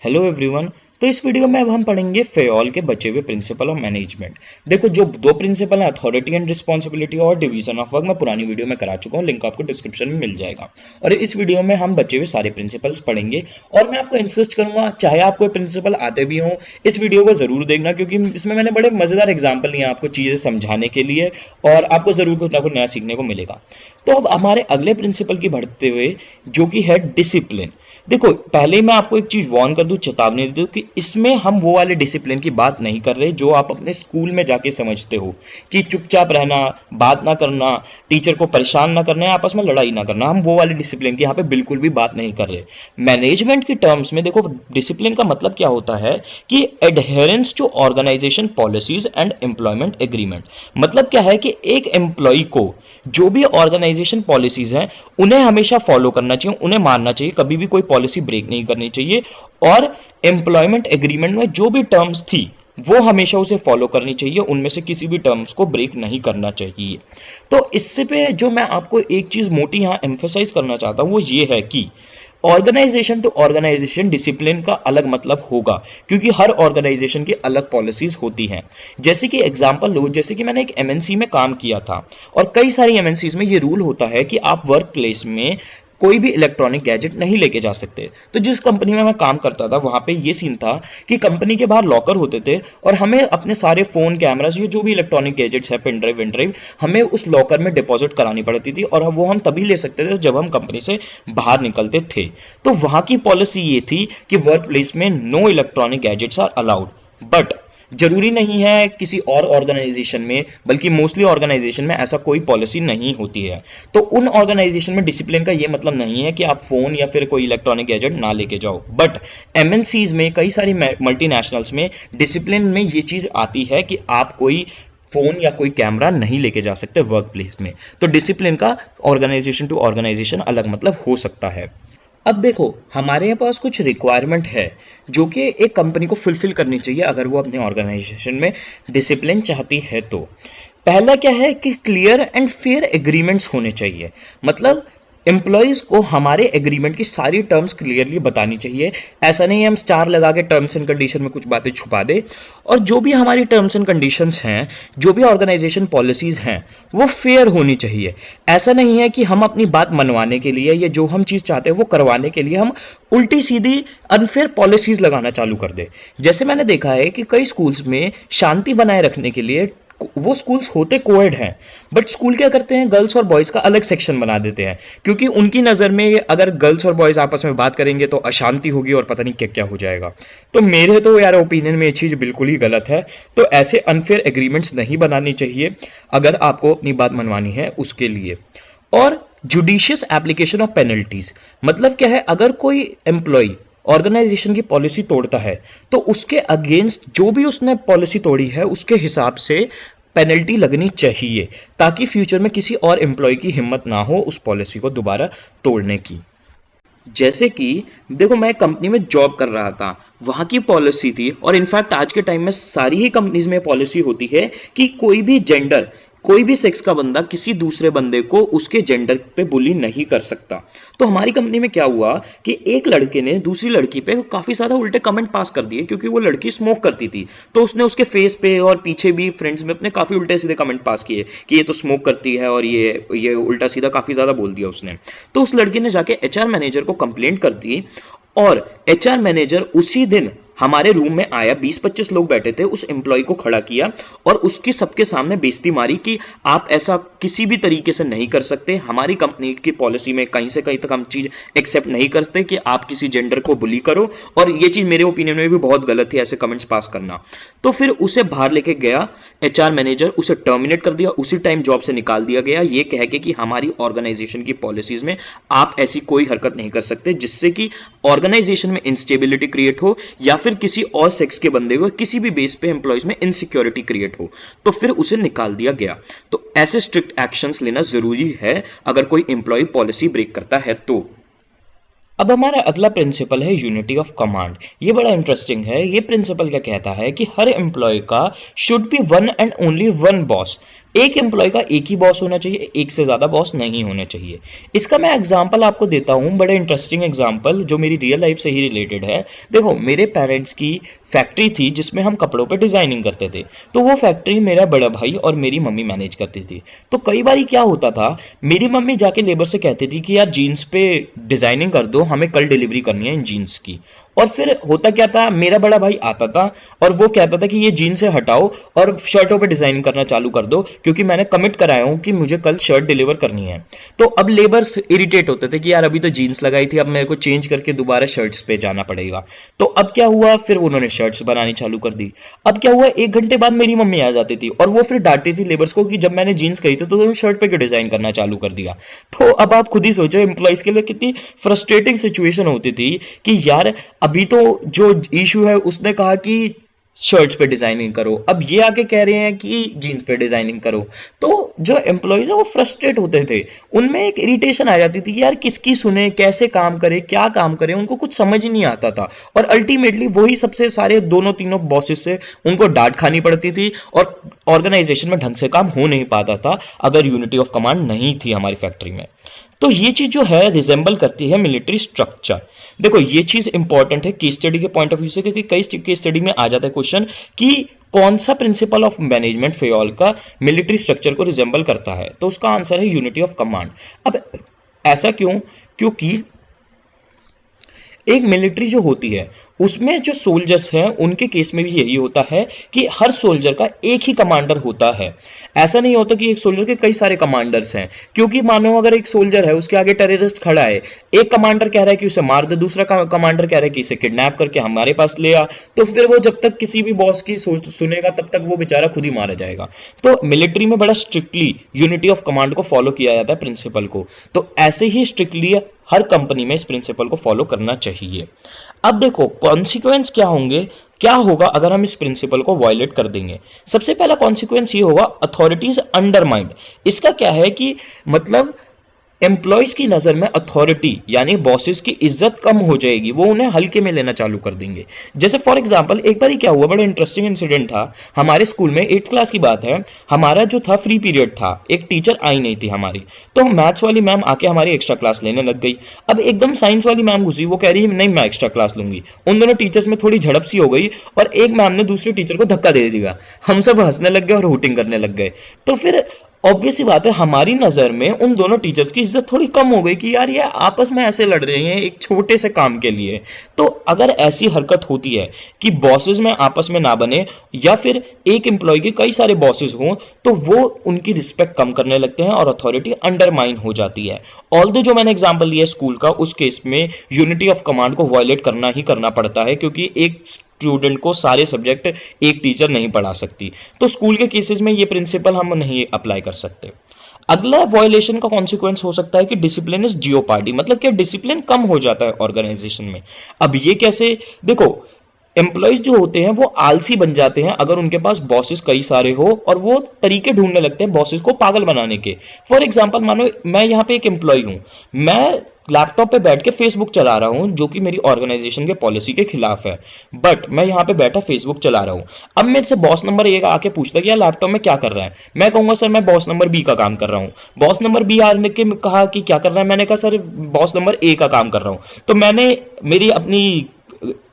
Hello everyone. तो इस video में अब हम पढ़ेंगे फेयोल के बचे हुए प्रिंसिपल ऑफ मैनेजमेंट। देखो, जो दो प्रिंसिपल है अथॉरिटी एंड रिस्पॉन्सिबिलिटी और डिवीजन ऑफ वर्क, मैं पुरानी वीडियो में करा चुका हूँ, लिंक आपको डिस्क्रिप्शन में मिल जाएगा। और इस वीडियो में हम बचे हुए सारे प्रिंसिपल्स पढ़ेंगे और मैं आपको इंसिस्ट करूंगा, चाहे आपको प्रिंसिपल आते भी हों, इस वीडियो को जरूर देखना, क्योंकि इसमें मैंने बड़े मजेदार एग्जाम्पल लिए आपको चीजें समझाने के लिए और आपको जरूर कुछ ना कुछ नया सीखने को मिलेगा। तो अब हमारे अगले प्रिंसिपल की बढ़ते हुए, जो कि है डिसिप्लिन। देखो, पहले ही मैं आपको एक चीज वार्न कर दूं, चेतावनी दे दूं कि इसमें हम वो वाले डिसिप्लिन की बात नहीं कर रहे जो आप अपने स्कूल में जाके समझते हो कि चुपचाप रहना, बात ना करना, टीचर को परेशान ना करना, आपस में लड़ाई ना करना। हम वो वाले डिसिप्लिन की यहाँ पे बिल्कुल भी बात नहीं कर रहे। मैनेजमेंट की टर्म्स में देखो, डिसिप्लिन का मतलब क्या होता है कि adherence to organisation policies and employment agreement. मतलब क्या है कि एक एम्प्लॉय को जो भी ऑर्गेनाइजेशन पॉलिसीज हैं उन्हें हमेशा फॉलो करना चाहिए, उन्हें मानना चाहिए, कभी भी कोई पॉलिसी ब्रेक नहीं करनी चाहिए। और एम्प्लॉयमेंट एग्रीमेंट में जो भी टर्म्स थी वो हमेशा उसे फॉलो करनी चाहिए, उनमें से किसी भी टर्म्स को ब्रेक नहीं करना चाहिए। तो इससे पे जो मैं आपको एक चीज मोटी यहां एम्फेसाइज करना चाहता हूं वो ये है कि ऑर्गेनाइजेशन टू ऑर्गेनाइजेशन डिसिप्लिन का अलग मतलब होगा, क्योंकि हर ऑर्गेनाइजेशन की अलग पॉलिसीज होती हैं। जैसे कि एग्जांपल लो, जैसे कि मैंने एक एमएनसी में काम किया था और कई सारी एमएनसीज में ये रूल होता है कि आप वर्क प्लेस में कोई भी इलेक्ट्रॉनिक गैजेट नहीं लेके जा सकते। तो जिस कंपनी में मैं काम करता था वहां पे ये सीन था कि कंपनी के बाहर लॉकर होते थे और हमें अपने सारे फोन, कैमरास, ये जो भी इलेक्ट्रॉनिक गैजेट्स है, पेन ड्राइव, वेन ड्राइव, हमें उस लॉकर में डिपॉजिट करानी पड़ती थी और वो हम तभी ले सकते थे जब हम कंपनी से बाहर निकलते थे। तो वहां की पॉलिसी ये थी कि वर्क प्लेस में no electronic gadgets are allowed. But जरूरी नहीं है किसी और ऑर्गेनाइजेशन में, बल्कि मोस्टली ऑर्गेनाइजेशन में ऐसा कोई पॉलिसी नहीं होती है। तो उन ऑर्गेनाइजेशन में डिसिप्लिन का ये मतलब नहीं है कि आप फोन या फिर कोई इलेक्ट्रॉनिक गैजेट ना लेके जाओ। बट एमएनसीज में, कई सारी मल्टीनेशनल्स में डिसिप्लिन में ये चीज आती है कि आप कोई फोन या कोई कैमरा नहीं लेके जा सकते वर्क प्लेस में। तो डिसिप्लिन का ऑर्गेनाइजेशन टू ऑर्गेनाइजेशन अलग मतलब हो सकता है। अब देखो, हमारे पास कुछ रिक्वायरमेंट है जो कि एक कंपनी को फुलफिल करनी चाहिए अगर वो अपने ऑर्गेनाइजेशन में डिसिप्लिन चाहती है। तो पहला क्या है कि क्लियर एंड फेयर एग्रीमेंट्स होने चाहिए। मतलब एम्प्लॉयज को हमारे एग्रीमेंट की सारी टर्म्स क्लियरली बतानी चाहिए। ऐसा नहीं है हम स्टार लगा के टर्म्स एंड कंडीशन में कुछ बातें छुपा दे। और जो भी हमारी टर्म्स एंड कंडीशंस हैं, जो भी ऑर्गेनाइजेशन पॉलिसीज हैं, वो फेयर होनी चाहिए। ऐसा नहीं है कि हम अपनी बात मनवाने के लिए या जो हम चीज चाहते हैं वो करवाने के लिए हम उल्टी सीधी अनफेयर पॉलिसीज लगाना चालू कर दे। जैसे मैंने देखा है कि कई स्कूल्स में शांति बनाए रखने के लिए, वो स्कूल्स होते कोएड हैं, बट स्कूल क्या करते हैं, गर्ल्स और बॉयज का अलग सेक्शन बना देते हैं, क्योंकि उनकी नजर में अगर गर्ल्स और बॉयज आपस में बात करेंगे तो अशांति होगी और पता नहीं क्या क्या हो जाएगा। तो मेरे तो यार ओपिनियन में ये चीज बिल्कुल ही गलत है। तो ऐसे अनफेयर एग्रीमेंट्स नहीं बनानी चाहिए अगर आपको अपनी बात मनवानी है उसके लिए। और जुडिशियस एप्लीकेशन ऑफ पेनल्टीज, मतलब क्या है, अगर कोई एम्प्लॉय ऑर्गेनाइजेशन की पॉलिसी तोड़ता है तो उसके अगेंस्ट जो भी उसने पॉलिसी तोड़ी है उसके हिसाब से पेनल्टी लगनी चाहिए, ताकि फ्यूचर में किसी और एम्प्लॉय की हिम्मत ना हो उस पॉलिसी को दोबारा तोड़ने की। जैसे कि देखो, मैं कंपनी में जॉब कर रहा था, वहां की पॉलिसी थी, और इनफैक्ट आज के टाइम में सारी ही कंपनीज में पॉलिसी होती है कि कोई भी जेंडर, कोई भी सेक्स का बंदा किसी दूसरे बंदे को उसके जेंडर पे बुली नहीं कर सकता। तो हमारी कंपनी में क्या हुआ कि एक लड़के ने दूसरी लड़की पे काफी ज्यादा उल्टे कमेंट पास कर दिए, क्योंकि वो लड़की स्मोक करती थी। तो उसने उसके फेस पे और पीछे भी फ्रेंड्स में अपने काफी उल्टे सीधे कमेंट पास किए कि ये तो स्मोक करती है, और ये उल्टा सीधा काफी ज्यादा बोल दिया उसने। तो उस लड़की ने जाके एचआर मैनेजर को कंप्लेंट कर दी, और एचआर मैनेजर उसी दिन हमारे रूम में आया, 20-25 लोग बैठे थे, उस एम्प्लॉय को खड़ा किया और उसकी सबके सामने बेइज्जती मारी कि आप ऐसा किसी भी तरीके से नहीं कर सकते, हमारी कंपनी की पॉलिसी में कहीं से कहीं तक हम चीज एक्सेप्ट नहीं करते कि आप किसी जेंडर को बुली करो, और ये चीज मेरे ओपिनियन में भी बहुत गलत थी ऐसे कमेंट्स पास करना। तो फिर उसे बाहर लेके गया एचआर मैनेजर, उसे टर्मिनेट कर दिया, उसी टाइम जॉब से निकाल दिया गया, ये कह के कि हमारी ऑर्गेनाइजेशन की पॉलिसीज में आप ऐसी कोई हरकत नहीं कर सकते जिससे कि ऑर्गेनाइजेशन में इंस्टेबिलिटी क्रिएट हो या फिर किसी और सेक्स के बंदे को किसी भी बेस पे एम्प्लॉयज में इनसिक्योरिटी क्रिएट हो। तो फिर उसे निकाल दिया गया। तो ऐसे स्ट्रिक्ट एक्शंस लेना जरूरी है अगर कोई एम्प्लॉय पॉलिसी ब्रेक करता है तो। अब हमारा अगला प्रिंसिपल है यूनिटी ऑफ कमांड। ये बड़ा इंटरेस्टिंग है। ये प्रिंसिपल क्या कहता है कि हर एम्प्लॉय का should be one and only one boss. एक एम्प्लॉय का एक ही बॉस होना चाहिए, एक से ज़्यादा बॉस नहीं होने चाहिए। इसका मैं एग्जाम्पल आपको देता हूँ, बड़े इंटरेस्टिंग एग्जाम्पल जो मेरी रियल लाइफ से ही रिलेटेड है। देखो, मेरे पेरेंट्स की फैक्ट्री थी जिसमें हम कपड़ों पे डिज़ाइनिंग करते थे। तो वो फैक्ट्री मेरा बड़ा भाई और मेरी मम्मी मैनेज करती थी। तो कई बार क्या होता था, मेरी मम्मी जाके लेबर से कहती थी कि यार जीन्स पे डिज़ाइनिंग कर दो, हमें कल डिलीवरी करनी है इन जीन्स की। और फिर होता क्या था, मेरा बड़ा भाई आता था और वो कहता था कि ये जीन्स से हटाओ और शर्टों पे डिजाइन करना चालू कर दो, क्योंकि मैंने कमिट कराया हूं कि मुझे कल शर्ट डिलीवर करनी है। तो अब लेबर्स इरिटेट होते थे कि यार अभी तो जीन्स लगाई थी, अब मेरे को चेंज करके दोबारा शर्ट्स पे जाना पड़ेगा। तो अब क्या हुआ, फिर उन्होंने शर्ट्स बनानी चालू कर दी। अब क्या हुआ, 1 घंटे बाद मेरी मम्मी आ जाती थी और वो फिर डांटती थी लेबर्स को कि जब मैंने जीन्स कही थी तो तुमने शर्ट पे क्यों डिजाइन करना चालू कर दिया। तो अब आप खुद ही सोचो, एम्प्लॉइज के लिए कितनी फ्रस्ट्रेटिंग सिचुएशन होती थी कि यार अभी तो जो इशू है उसने कहा कि शर्ट्स पे डिजाइनिंग करो, अब ये आके कह रहे हैं कि जीन्स पे डिजाइनिंग करो। तो जो एम्प्लॉयज है वो फ्रस्ट्रेट होते थे, उनमें एक इरिटेशन आ जाती थी कि यार किसकी सुने, कैसे काम करे, क्या काम करे, उनको कुछ समझ ही नहीं आता था। और अल्टीमेटली वही सबसे सारे दोनों तीनों बॉसेस से उनको डांट खानी पड़ती थी और ऑर्गेनाइजेशन में ढंग से काम हो नहीं पाता था अगर यूनिटी ऑफ कमांड नहीं थी हमारी फैक्ट्री में। तो ये चीज जो है रिजेंबल करती है मिलिट्री स्ट्रक्चर। देखो, ये चीज इंपॉर्टेंट है केस स्टडी के पॉइंट ऑफ व्यू से, क्योंकि कई केस स्टडी में आ जाता है क्वेश्चन कि कौन सा प्रिंसिपल ऑफ मैनेजमेंट फेयोल का मिलिट्री स्ट्रक्चर को रिजेंबल करता है, तो उसका आंसर है यूनिटी ऑफ कमांड। अब ऐसा क्यों, क्योंकि एक मिलिट्री जो होती है उसमें जो सोल्जर्स हैं उनके केस में भी यही होता है कि हर सोल्जर का एक ही कमांडर होता है। ऐसा नहीं होता कि एक सोल्जर के कई सारे कमांडर्स हैं, क्योंकि मानो अगर एक सोल्जर है उसके आगे टेररिस्ट खड़ा है, एक कमांडर कह रहा है कि उसे मार दे, दूसरा कमांडर कह रहा है कि इसे किडनैप करके हमारे पास ले आ, तो फिर वो जब तक किसी भी बॉस की सोच सुनेगा तब तक वो बेचारा खुद ही मारा जाएगा। तो मिलिट्री में बड़ा स्ट्रिक्टली यूनिटी ऑफ कमांड को फॉलो किया जाता है, प्रिंसिपल को। तो ऐसे ही स्ट्रिक्टली हर कंपनी में इस प्रिंसिपल को फॉलो करना चाहिए। अब देखो कॉन्सिक्वेंस क्या होंगे, क्या होगा अगर हम इस प्रिंसिपल को वायलेट कर देंगे। सबसे पहला कॉन्सिक्वेंस ये होगा, अथॉरिटीज अंडरमाइंड। इसका क्या है कि मतलब एम्प्लॉयज की नजर में अथॉरिटी यानी बॉसेस की इज्जत कम हो जाएगी, वो उन्हें हल्के में लेना चालू कर देंगे। जैसे फॉर एग्जांपल एक बार क्या हुआ, बड़ा इंटरेस्टिंग इंसिडेंट था हमारे स्कूल में। 8th क्लास की बात है, हमारा जो था फ्री पीरियड था, एक टीचर आई नहीं थी हमारी, तो मैथ्स वाली मैम आके हमारी एक्स्ट्रा क्लास लेने लग गई। अब एकदम साइंस वाली मैम घुसी, वो कह रही है नहीं मैं एक्स्ट्रा क्लास लूंगी। उन दोनों टीचर्स में थोड़ी झड़प सी हो गई और एक मैम ने दूसरे टीचर को धक्का दे दिया। हम सब हंसने लग गए और हूटिंग करने लग गए। तो फिर ऑब्वियस सी बात है, हमारी नजर में उन दोनों टीचर्स की इज्जत थोड़ी कम हो गई कि यार ये आपस में ऐसे लड़ रहे हैं एक छोटे से काम के लिए। तो अगर ऐसी हरकत होती है कि बॉसेस में आपस में ना बने या फिर एक एम्प्लॉय के कई सारे बॉसेस हों, तो वो उनकी रिस्पेक्ट कम करने लगते हैं और अथॉरिटी अंडरमाइन हो जाती है। ऑल्दो जो मैंने एग्जांपल लिया स्कूल का, उस केस में यूनिटी ऑफ कमांड को वायलेट करना ही करना पड़ता है, क्योंकि एक स्टूडेंट को सारे सब्जेक्ट एक टीचर नहीं पढ़ा सकती। तो स्कूल के केसेस में ये प्रिंसिपल हम नहीं अप्लाई कर सकते। अगला वायलेशन का कॉन्सिक्वेंस हो सकता है कि डिसिप्लिन इज जियोपार्डी, मतलब कि डिसिप्लिन कम हो जाता है ऑर्गेनाइजेशन में। अब ये कैसे, देखो एम्प्लॉयज जो होते हैं वो आलसी बन जाते हैं अगर उनके पास बॉसेस कई सारे हो, और वो तरीके ढूंढने लगते हैं बॉसेस को पागल बनाने के। फॉर एग्जांपल मानो मैं यहाँ पे एक एम्प्लॉय हूं, मैं लैपटॉप पे बैठ के फेसबुक चला रहा हूं जो कि मेरी ऑर्गेनाइजेशन के पॉलिसी के खिलाफ है, बट मैं यहाँ पे बैठा फेसबुक चला रहा हूं। अब मेरे से बॉस नंबर 1 आके पूछता है कि यार लैपटॉप में क्या कर रहा है, मैं कहूंगा सर मैं बॉस नंबर बी का काम कर रहा हूँ। बॉस नंबर बी आने के कहा कि क्या कर रहा है, मैंने कहा सर बॉस नंबर ए का काम कर रहा हूँ। तो मैंने मेरी अपनी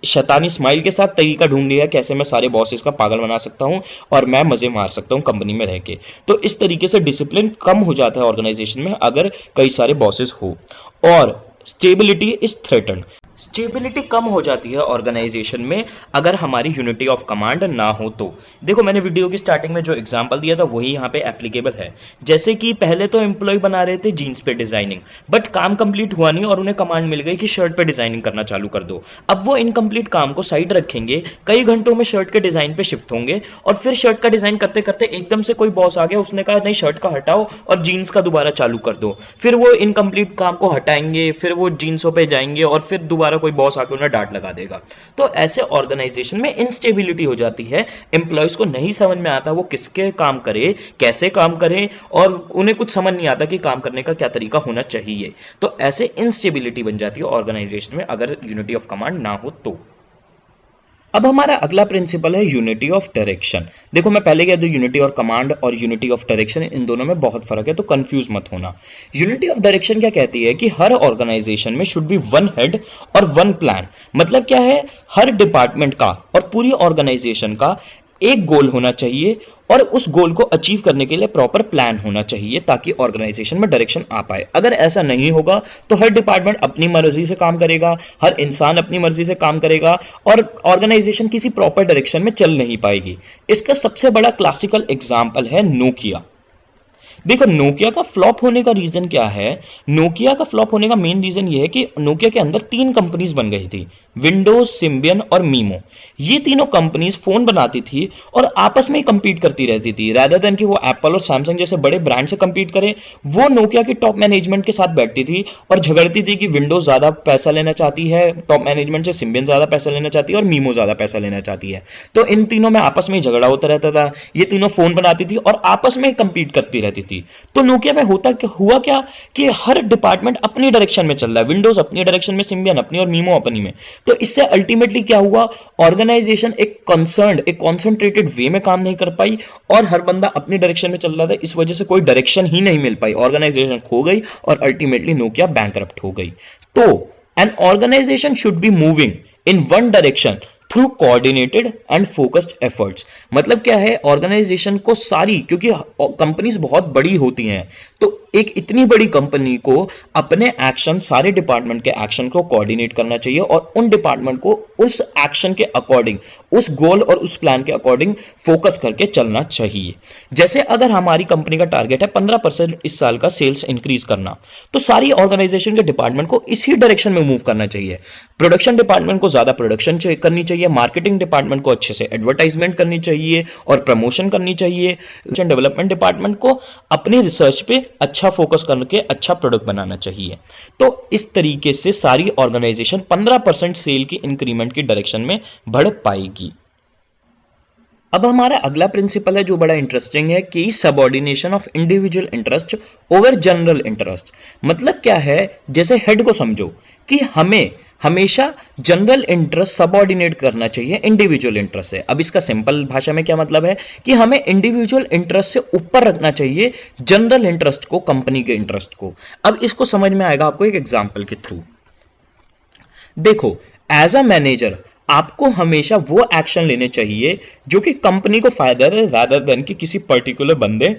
शैतानी स्माइल के साथ तरीका ढूंढ लिया कैसे मैं सारे बॉसेस का पागल बना सकता हूं और मैं मजे मार सकता हूं कंपनी में रह के। तो इस तरीके से डिसिप्लिन कम हो जाता है ऑर्गेनाइजेशन में अगर कई सारे बॉसेस हो। और स्टेबिलिटी इज थ्रेटन्ड, स्टेबिलिटी कम हो जाती है ऑर्गेनाइजेशन में अगर हमारी यूनिटी ऑफ कमांड ना हो तो। देखो मैंने वीडियो की स्टार्टिंग में जो एग्जांपल दिया था वही यहाँ पे एप्लीकेबल है। जैसे कि पहले तो एम्प्लॉय बना रहे थे जीन्स पे डिजाइनिंग, बट काम कंप्लीट हुआ नहीं और उन्हें कमांड मिल गई कि शर्ट पे डिजाइनिंग करना चालू कर दो। अब वो इनकम्प्लीट काम को साइड रखेंगे, कई घंटों में शर्ट के डिजाइन पे शिफ्ट होंगे और फिर शर्ट का डिजाइन करते करते एकदम से कोई बॉस आ गया, उसने कहा नहीं शर्ट का हटाओ और जीन्स का दोबारा चालू कर दो। फिर वो इनकम्प्लीट काम को हटाएंगे, फिर वो जीन्सों पे जाएंगे और फिर दोबारा कोई बॉस आके उन्हें डांट लगा देगा। तो ऐसे ऑर्गेनाइजेशन में इंस्टेबिलिटी हो जाती है, एम्प्लॉयज को नहीं समझ में आता वो किसके काम करे, कैसे काम करें, और उन्हें कुछ समझ नहीं आता कि काम करने का क्या तरीका होना चाहिए। तो ऐसे इंस्टेबिलिटी बन जाती है ऑर्गेनाइजेशन में अगर यूनिटी ऑफ कमांड ना हो तो। अब हमारा अगला प्रिंसिपल है यूनिटी ऑफ डायरेक्शन। देखो मैं पहले कह दूं यूनिटी और कमांड और यूनिटी ऑफ डायरेक्शन, इन दोनों में बहुत फर्क है, तो कंफ्यूज मत होना। यूनिटी ऑफ डायरेक्शन क्या कहती है कि हर ऑर्गेनाइजेशन में शुड बी वन हेड और वन प्लान। मतलब क्या है, हर डिपार्टमेंट का और पूरी ऑर्गेनाइजेशन का एक गोल होना चाहिए और उस गोल को अचीव करने के लिए प्रॉपर प्लान होना चाहिए ताकि ऑर्गेनाइजेशन में डायरेक्शन आ पाए। अगर ऐसा नहीं होगा तो हर डिपार्टमेंट अपनी मर्जी से काम करेगा, हर इंसान अपनी मर्जी से काम करेगा और ऑर्गेनाइजेशन किसी प्रॉपर डायरेक्शन में चल नहीं पाएगी। इसका सबसे बड़ा क्लासिकल एग्जाम्पल है नोकिया। देखो नोकिया का फ्लॉप होने का रीजन क्या है, नोकिया का फ्लॉप होने का मेन रीजन ये है कि नोकिया के अंदर 3 कंपनीज बन गई थी, विंडोज, सिम्बियन और मीमो। ये तीनों कंपनीज फोन बनाती थी और आपस में ही कंपीट करती रहती थी। रादर देन कि वो एप्पल और सैमसंग जैसे बड़े ब्रांड से कंपीट करे, वो नोकिया के टॉप मैनेजमेंट के साथ बैठती थी और झगड़ती थी कि विंडोज ज्यादा पैसा लेना चाहती है टॉप मैनेजमेंट से, सिम्बियन ज्यादा पैसा लेना चाहती है और मीमो ज्यादा पैसा लेना चाहती है। तो इन तीनों में आपस में ही झगड़ा होता रहता था। ये तीनों फोन बनाती थी और आपस में ही कंपीट करती रहती थी। तो नोकिया में हुआ क्या कि हर डिपार्टमेंट अपनी डायरेक्शन में चल रहा है, विंडोज अपनी डायरेक्शन में, सिम्बियन अपनी और मीमो अपनी में। तो इससे अल्टीमेटली क्या हुआ, ऑर्गेनाइजेशन एक कॉन्सेंट्रेटेड वे में काम नहीं कर पाई और हर बंदा अपनी डायरेक्शन में चल रहा था। इस वजह से कोई डायरेक्शन ही नहीं मिल पाई, ऑर्गेनाइजेशन खो गई और अल्टीमेटली नोकिया बैंकरप्ट हो गई। तो an organisation should be moving in one direction through coordinated and focused efforts. मतलब क्या है, ऑर्गेनाइजेशन को सारी, क्योंकि कंपनीज बहुत बड़ी होती हैं, तो एक इतनी बड़ी कंपनी को अपने एक्शन, सारे डिपार्टमेंट के एक्शन को कोऑर्डिनेट करना चाहिए और उन डिपार्टमेंट को उस एक्शन के अकॉर्डिंग, उस गोल और उस प्लान के अकॉर्डिंग फोकस करके चलना चाहिए। जैसे अगर हमारी कंपनी का टारगेट है 15% इस साल का सेल्स इंक्रीज करना, तो सारी ऑर्गेनाइजेशन के डिपार्टमेंट को इसी डायरेक्शन में मूव करना चाहिए। प्रोडक्शन डिपार्टमेंट को ज्यादा प्रोडक्शन करनी चाहिए, मार्केटिंग डिपार्टमेंट को अच्छे से एडवर्टाइजमेंट करनी चाहिए और प्रमोशन करनी चाहिए, डेवलपमेंट डिपार्टमेंट को अपनी रिसर्च पे अच्छा फोकस करके अच्छा प्रोडक्ट बनाना चाहिए। तो इस तरीके से सारी ऑर्गेनाइजेशन 15% सेल की इंक्रीमेंट की डायरेक्शन में बढ़ पाएगी। अब हमारा अगला प्रिंसिपल है जो बड़ा इंटरेस्टिंग है कि subordination of individual interest over general interest. मतलब क्या है, जैसे हेड को समझो कि हमें हमेशा जनरल इंटरेस्ट सबऑर्डिनेट करना चाहिए इंडिविजुअल इंटरेस्ट से। अब इसका सिंपल भाषा में क्या मतलब है कि हमें इंडिविजुअल इंटरेस्ट से ऊपर रखना चाहिए जनरल इंटरेस्ट को, कंपनी के इंटरेस्ट को। अब इसको समझ में आएगा आपको एक एग्जांपल के थ्रू। देखो एज अ मैनेजर आपको हमेशा वो एक्शन लेने चाहिए जो कि कंपनी को फायदा दे, रादर देन कि किसी पर्टिकुलर बंदे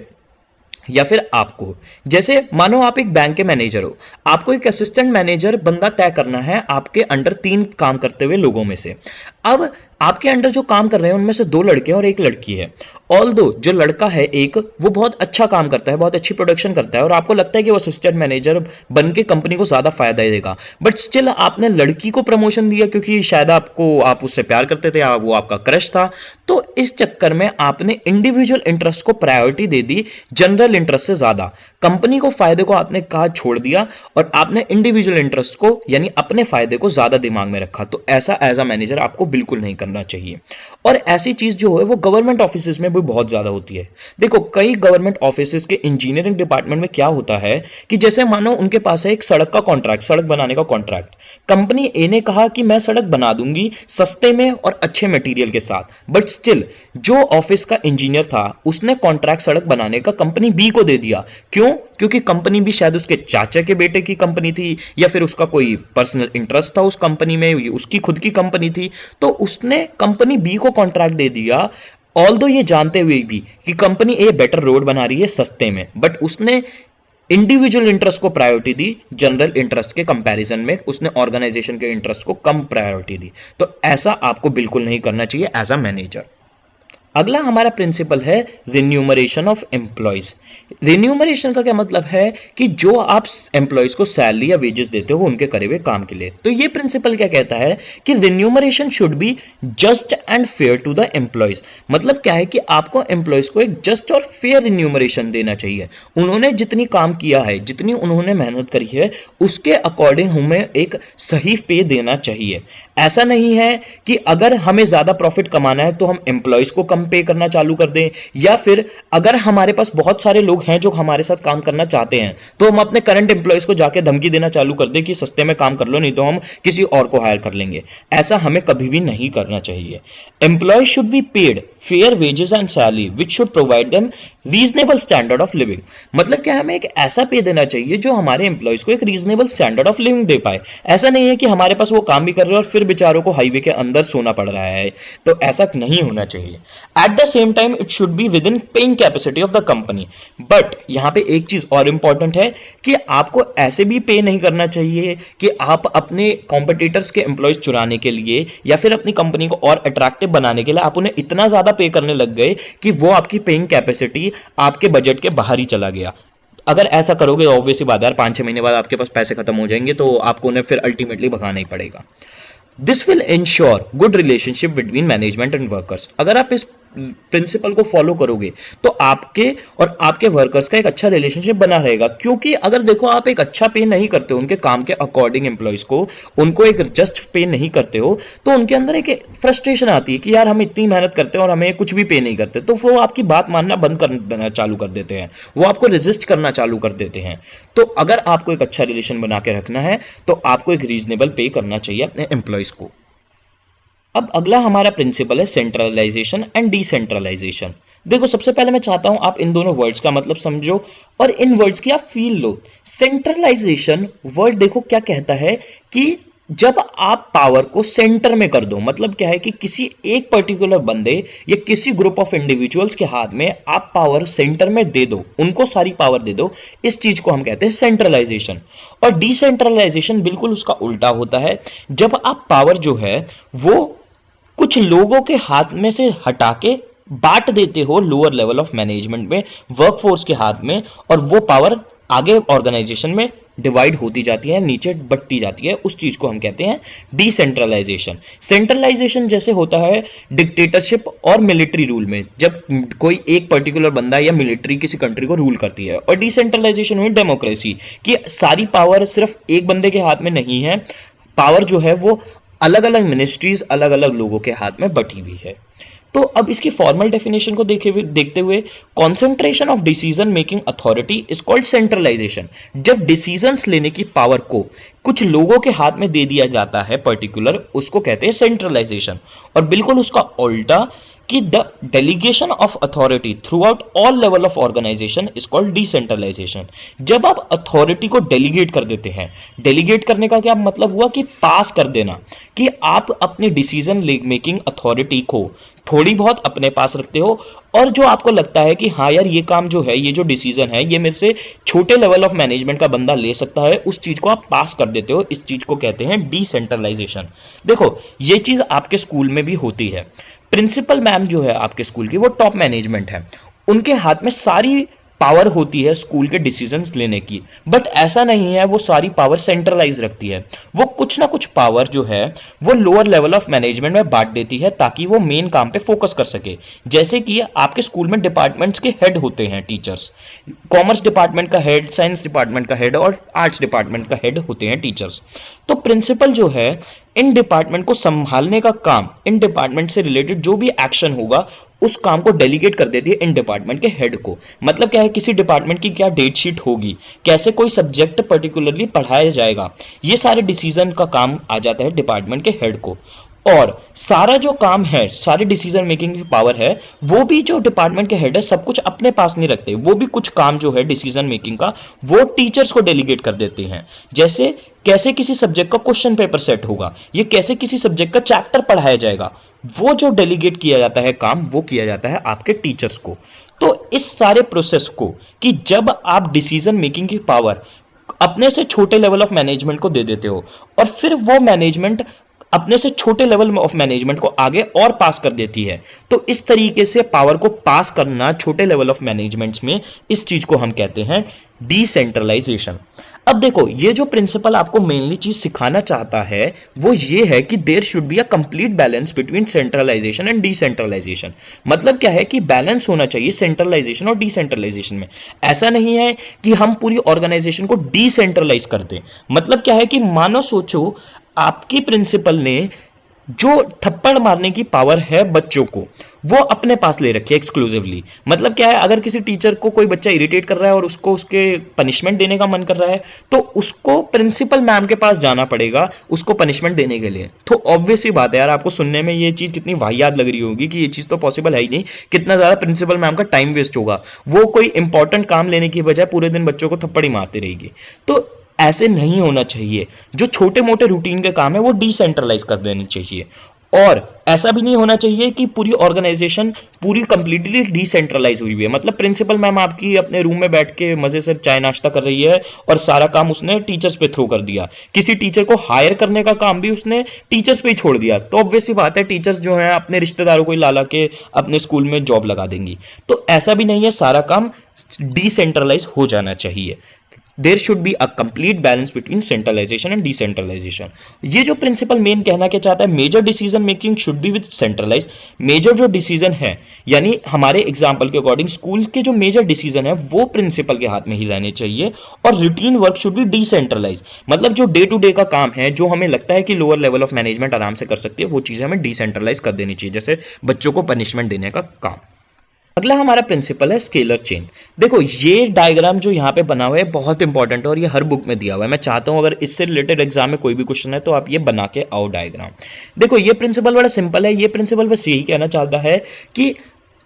या फिर आपको। जैसे मानो आप एक बैंक के मैनेजर हो, आपको एक असिस्टेंट मैनेजर बंदा तय करना है आपके अंडर 3 काम करते हुए लोगों में से। अब आपके अंडर जो काम कर रहे हैं उनमें से 2 लड़के और 1 लड़की है। ऑल्दो जो लड़का है एक, वो बहुत अच्छा काम करता है, बहुत अच्छी प्रोडक्शन करता है और आपको लगता है कि वो असिस्टेंट मैनेजर बन के कंपनी को ज्यादा फायदा देगा, बट स्टिल आपने लड़की को प्रमोशन दिया क्योंकि शायद आप उससे प्यार करते थे, वो आपका क्रश था। तो इस चक्कर में आपने इंडिविजुअल इंटरेस्ट को प्रायोरिटी दे दी जनरल इंटरेस्ट से ज्यादा। कंपनी को फायदे को आपने कहा छोड़ दिया और आपने इंडिविजुअल इंटरेस्ट को यानी अपने फायदे को ज्यादा दिमाग में रखा। तो ऐसा एज अ मैनेजर आपको बिल्कुल नहीं करना चाहिए। और ऐसी चीज जो है वो गवर्नमेंट ऑफिसेज में भी बहुत ज्यादा होती है। देखो कई गवर्नमेंट ऑफिसेज के इंजीनियरिंग डिपार्टमेंट में क्या होता है कि जैसे मानो उनके पास है एक सड़क का कॉन्ट्रैक्ट, सड़क बनाने का कॉन्ट्रैक्ट। कंपनी ए ने कहा कि मैं सड़क बना दूंगी सस्ते में और अच्छे मटेरियल के साथ, बट स्टिल जो ऑफिस का इंजीनियर था उसने कॉन्ट्रैक्ट सड़क बनाने का कंपनी बी को दे दिया। क्यों? क्योंकि कंपनी भी शायद उसके चाचा के बेटे की कंपनी थी या फिर उसका कोई पर्सनल इंटरेस्ट था उस कंपनी में, उसकी खुद की कंपनी थी, तो उसने कंपनी बी को कॉन्ट्रैक्ट दे दिया। ऑल्दो ये जानते हुए भी कि कंपनी ए बेटर रोड बना रही है सस्ते में, बट उसने इंडिविजुअल इंटरेस्ट को प्रायोरिटी दी जनरल इंटरेस्ट के कंपैरिजन में, उसने ऑर्गेनाइजेशन के इंटरेस्ट को कम प्रायोरिटी दी। तो ऐसा आपको बिल्कुल नहीं करना चाहिए एज अ मैनेजर। अगला हमारा प्रिंसिपल है रिन्यूमरेशन ऑफ एम्प्लॉयज। रिन्यूमरेशन का क्या मतलब है कि जो आप एम्प्लॉयज को सैलरी या वेजेस देते हो उनके करे हुए काम के लिए। तो ये प्रिंसिपल क्या कहता है कि remuneration should be just and fair to the employees. मतलब क्या है कि आपको एम्प्लॉयज को एक जस्ट और फेयर रिन्यूमरेशन देना चाहिए। उन्होंने जितनी काम किया है, जितनी उन्होंने मेहनत करी है, उसके अकॉर्डिंग हमें एक सही पे देना चाहिए। ऐसा नहीं है कि अगर हमें ज्यादा प्रॉफिट कमाना है तो हम एम्प्लॉयज को कम हम पे करना चालू कर दें, या फिर अगर हमारे पास बहुत सारे लोग हैं जो हमारे साथ काम करना चाहते हैं तो हम अपने करंट एम्प्लॉयज को जाके धमकी देना चालू कर दें कि सस्ते में काम कर लो, नहीं तो हम किसी और को हायर कर लेंगे। ऐसा हमें कभी भी नहीं करना चाहिए। Employee should be paid fair wages and salary which should provide them reasonable standard of living. मतलब क्या, हमें एक ऐसा पे देना चाहिए जो हमारे एम्प्लॉयज को एक रीजनेबल स्टैंडर्ड ऑफ लिविंग दे पाए। ऐसा नहीं है कि हमारे पास वो काम भी कर रहे हैं और फिर बेचारों को हाईवे के अंदर सोना पड़ रहा है, तो ऐसा नहीं होना चाहिए। At the same time it should be with in paying capacity of the company. But यहां पे एक चीज और इंपॉर्टेंट है कि आपको ऐसे भी पे नहीं करना चाहिए कि आप अपने कॉम्पिटिटर्स के एम्प्लॉयज चुराने के लिए या फिर अपनी कंपनी को और अट्रैक्टिव बनाने के लिए आप उन्हें इतना ज्यादा पे करने लग गए कि वो आपकी पेइंग कैपेसिटी आपके बजट के बाहर ही चला गया। अगर ऐसा करोगे ऑब्वियसली बात है यार, 5-6 महीने बाद आपके पास पैसे खत्म हो जाएंगे, तो आपको उन्हें फिर अल्टीमेटली भगाना ही पड़ेगा। This will ensure good relationship between management and workers. अगर आप इस प्रिंसिपल को फॉलो करोगे तो आपके और आपके वर्कर्स का एक अच्छा रिलेशनशिप बना रहेगा। क्योंकि अगर देखो आप एक अच्छा पे नहीं करते हो उनके काम के अकॉर्डिंग एम्प्लॉयज को, उनको एक जस्ट पे नहीं करते हो, तो उनके अंदर एक फ्रस्ट्रेशन आती है कि यार हम इतनी मेहनत करते हैं और हमें कुछ भी पे नहीं करते, तो वो आपकी बात मानना बंद कर देना चालू कर देते हैं, वो आपको रेजिस्ट करना चालू कर देते हैं। तो अगर आपको एक अच्छा रिलेशन बना के रखना है तो आपको एक रीजनेबल पे करना चाहिए अपने एम्प्लॉयज को। अब अगला हमारा प्रिंसिपल है सेंट्रलाइजेशन एंड डिसेंट्रलाइजेशन। देखो सबसे पहले मैं चाहता हूं आप इन दोनों वर्ड्स का मतलब समझो और इन वर्ड्स की आप फील लो। सेंट्रलाइजेशन वर्ड देखो क्या कहता है कि जब आप पावर को सेंटर में कर दो, मतलब क्या है कि किसी एक पर्टिकुलर बंदे या किसी ग्रुप ऑफ इंडिविजुअल्स के हाथ में आप पावर सेंटर में दे दो, उनको सारी पावर दे दो, इस चीज को हम कहते हैं सेंट्रलाइजेशन। और डिसेंट्रलाइजेशन बिल्कुल उसका उल्टा होता है, जब आप पावर जो है वो कुछ लोगों के हाथ में से हटा के बांट देते हो लोअर लेवल ऑफ मैनेजमेंट में, वर्कफोर्स के हाथ में, और वो पावर आगे ऑर्गेनाइजेशन में डिवाइड होती जाती है, नीचे बढ़ती जाती है, उस चीज को हम कहते हैं डिसेंट्रलाइजेशन। सेंट्रलाइजेशन जैसे होता है डिक्टेटरशिप और मिलिट्री रूल में, जब कोई एक पर्टिकुलर बंदा या मिलिट्री किसी कंट्री को रूल करती है। और डिसेंट्रलाइजेशन हुई डेमोक्रेसी, कि सारी पावर सिर्फ एक बंदे के हाथ में नहीं है, पावर जो है वो अलग अलग मिनिस्ट्रीज अलग अलग लोगों के हाथ में बटी हुई है। तो अब इसकी फॉर्मल डेफिनेशन को देखते हुए concentration of decision making authority is called centralisation. जब डिसीजंस लेने की पावर को कुछ लोगों के हाथ में दे दिया जाता है पर्टिकुलर, उसको कहते हैं सेंट्रलाइजेशन। और बिल्कुल उसका उल्टा कि the delegation of authority throughout all level of organisation is called decentralisation. जब आप अथॉरिटी को डेलीगेट कर देते हैं, डेलीगेट करने का क्या मतलब हुआ कि पास कर देना, कि आप अपनी डिसीजन मेकिंग अथॉरिटी को थोड़ी बहुत अपने पास रखते हो, और जो आपको लगता है कि हाँ यार ये काम जो है, ये जो डिसीजन है, ये मेरे से छोटे लेवल ऑफ मैनेजमेंट का बंदा ले सकता है, उस चीज को आप पास कर देते हो। इस चीज को कहते हैं डिसेंट्रलाइजेशन। देखो ये चीज आपके स्कूल में भी होती है। प्रिंसिपल मैम जो है आपके स्कूल की, वो टॉप मैनेजमेंट है, उनके हाथ में सारी पावर होती है स्कूल के डिसीजंस लेने की। बट ऐसा नहीं है वो सारी पावर सेंट्रलाइज रखती है, वो कुछ ना कुछ पावर जो है वो लोअर लेवल ऑफ मैनेजमेंट में बांट देती है ताकि वो मेन काम पे फोकस कर सके। जैसे कि आपके स्कूल में डिपार्टमेंट्स के हेड होते हैं टीचर्स, कॉमर्स डिपार्टमेंट का हेड, साइंस डिपार्टमेंट का हेड और आर्ट्स डिपार्टमेंट का हेड होते हैं टीचर्स। तो प्रिंसिपल जो है इन डिपार्टमेंट को संभालने का काम, इन डिपार्टमेंट से रिलेटेड जो भी एक्शन होगा उस काम को डेलीगेट कर देती है इन डिपार्टमेंट के हेड को। मतलब क्या है, किसी डिपार्टमेंट की क्या डेट शीट होगी, कैसे कोई सब्जेक्ट पर्टिकुलरली पढ़ाया जाएगा, ये सारे डिसीजन का काम आ जाता है डिपार्टमेंट के हेड को। और सारा जो काम है, सारी डिसीजन मेकिंग की पावर है, वो भी जो डिपार्टमेंट के हेड है सब कुछ अपने पास नहीं रखते, वो भी कुछ काम जो है डिसीजन मेकिंग का वो टीचर्स को डेलीगेट कर देते हैं। जैसे कैसे किसी सब्जेक्ट का क्वेश्चन पेपर सेट होगा, ये कैसे किसी सब्जेक्ट का चैप्टर पढ़ाया जाएगा, वो जो डेलीगेट किया जाता है काम, वो किया जाता है आपके टीचर्स को। तो इस सारे प्रोसेस को, कि जब आप डिसीजन मेकिंग की पावर अपने से छोटे लेवल ऑफ मैनेजमेंट को दे देते हो और फिर वो मैनेजमेंट अपने से छोटे लेवल ऑफ मैनेजमेंट को आगे और पास कर देती है, तो इस तरीके से पावर को पास करना छोटे लेवल ऑफ मैनेजमेंट्स में, इस चीज को हम कहते हैं डिसेंट्रलाइजेशन। अब देखो ये जो प्रिंसिपल आपको मेनली चीज सिखाना चाहता है वो ये है कि there should be a complete balance between centralisation and decentralisation. मतलब क्या है कि बैलेंस होना चाहिए सेंट्रलाइजेशन और डिसेंट्रलाइजेशन में। ऐसा नहीं है कि हम पूरी ऑर्गेनाइजेशन को डिसेंट्रलाइज कर दें। मतलब क्या है कि मानो सोचो आपकी प्रिंसिपल ने जो थप्पड़ मारने की पावर है बच्चों को, वो अपने पास ले रखी है एक्सक्लूसिवली। मतलब क्या है, अगर किसी टीचर को कोई बच्चा इरिटेट कर रहा है और उसको उसके पनिशमेंट देने का मन कर रहा है, तो उसको प्रिंसिपल मैम के पास जाना पड़ेगा उसको पनिशमेंट देने के लिए। तो ऑब्वियस सी बात है यार, आपको सुनने में ये चीज कितनी वाहियात लग रही होगी कि ये चीज तो पॉसिबल है ही नहीं, कितना ज्यादा प्रिंसिपल मैम का टाइम वेस्ट होगा, वो कोई इंपॉर्टेंट काम लेने की बजाय पूरे दिन बच्चों को थप्पड़ी मारती रहेगी। तो ऐसे नहीं होना चाहिए। जो छोटे मोटे रूटीन के काम है वो डिसेंट्रलाइज कर देने चाहिए। और ऐसा भी नहीं होना चाहिए कि पूरी ऑर्गेनाइजेशन पूरी कंप्लीटली डिसेंट्रलाइज हुई हुई है। मतलब प्रिंसिपल मैम आपकी अपने रूम में बैठ के मजे से चाय नाश्ता कर रही है और सारा काम उसने टीचर्स पे थ्रो कर दिया, किसी टीचर को हायर करने का काम भी उसने टीचर्स पे ही छोड़ दिया, तो ऑब्वियस सी बात है टीचर्स जो है अपने रिश्तेदारों को ला ला के अपने स्कूल में जॉब लगा देंगी। तो ऐसा भी नहीं है, सारा काम डिसेंट्रलाइज हो जाना चाहिए। There should be a complete balance between centralisation and decentralisation. ये जो प्रिंसिपल मेन कहना क्या चाहता है, major decision making should be with centralise. Major जो डिसीजन है, यानी हमारे एग्जाम्पल के अकॉर्डिंग स्कूल के जो मेजर डिसीजन है वो प्रिंसिपल के हाथ में ही रहने चाहिए। और routine work should be decentralise. मतलब जो डे टू डे का काम है, जो हमें लगता है कि लोअर लेवल ऑफ मैनेजमेंट आराम से कर सकती है, वो चीजें हमें डिसेंट्रलाइज कर देनी चाहिए, जैसे बच्चों को पनिशमेंट देने का काम। अगला हमारा प्रिंसिपल है स्केलर चेन। देखो ये डायग्राम जो यहाँ पे बना हुआ है बहुत इंपॉर्टेंट है और ये हर बुक में दिया हुआ है। मैं चाहता हूँ अगर इससे रिलेटेड एग्जाम में कोई भी क्वेश्चन है तो आप ये बना के आओ डायग्राम। देखो ये प्रिंसिपल बड़ा सिंपल है। ये प्रिंसिपल बस यही कहना चाहता है कि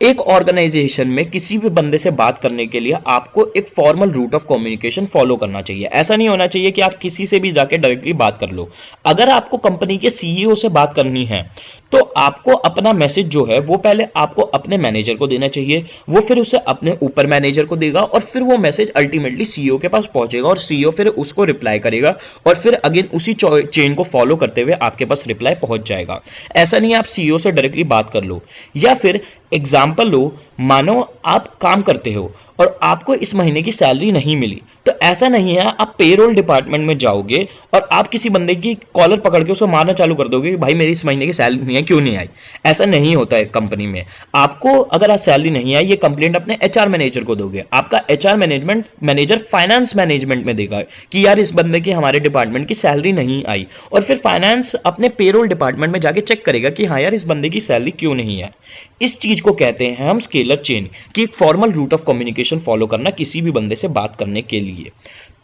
एक ऑर्गेनाइजेशन में किसी भी बंदे से बात करने के लिए आपको एक formal route of communication follow करना चाहिए। ऐसा नहीं होना चाहिए कि आप किसी से भी जाके डायरेक्टली बात कर लो। अगर आपको कंपनी के सीईओ से बात करनी है तो आपको अपना मैसेज जो है वो पहले आपको अपने मैनेजर को देना चाहिए, वो फिर उसे अपने ऊपर मैनेजर को देगा और फिर वो मैसेज अल्टीमेटली सीईओ के पास पहुंचेगा और सीईओ फिर उसको रिप्लाई करेगा और फिर अगेन उसी चेन को फॉलो करते हुए आपके पास रिप्लाई पहुंच जाएगा। ऐसा नहीं है आप सीईओ से डायरेक्टली बात कर लो। या फिर एग्जाम्पल लो, मानो आप काम करते हो और आपको इस महीने की सैलरी नहीं मिली, तो ऐसा नहीं है आप पेरोल डिपार्टमेंट में जाओगे और आप किसी बंदे की कॉलर पकड़ के उसको मारना चालू कर दोगे कि भाई मेरी इस महीने की सैलरी नहीं है, क्यों नहीं आई। ऐसा नहीं होता है कंपनी में। आपको अगर आज सैलरी नहीं आई, ये कंप्लेंट अपने एचआर मैनेजर को दोगे, आपका एचआर मैनेजर फाइनेंस मैनेजमेंट में देगा कि यार इस बंदे की हमारे डिपार्टमेंट की सैलरी नहीं आई, और फिर फाइनेंस अपने पेरोल डिपार्टमेंट में जाके चेक करेगा कि हाँ यार इस बंदे की सैलरी क्यों नहीं है। इस चीज को कहते हैं हम स्केलर चेन, कि एक formal route of communication follow करना किसी भी बंदे से बात करने के लिए।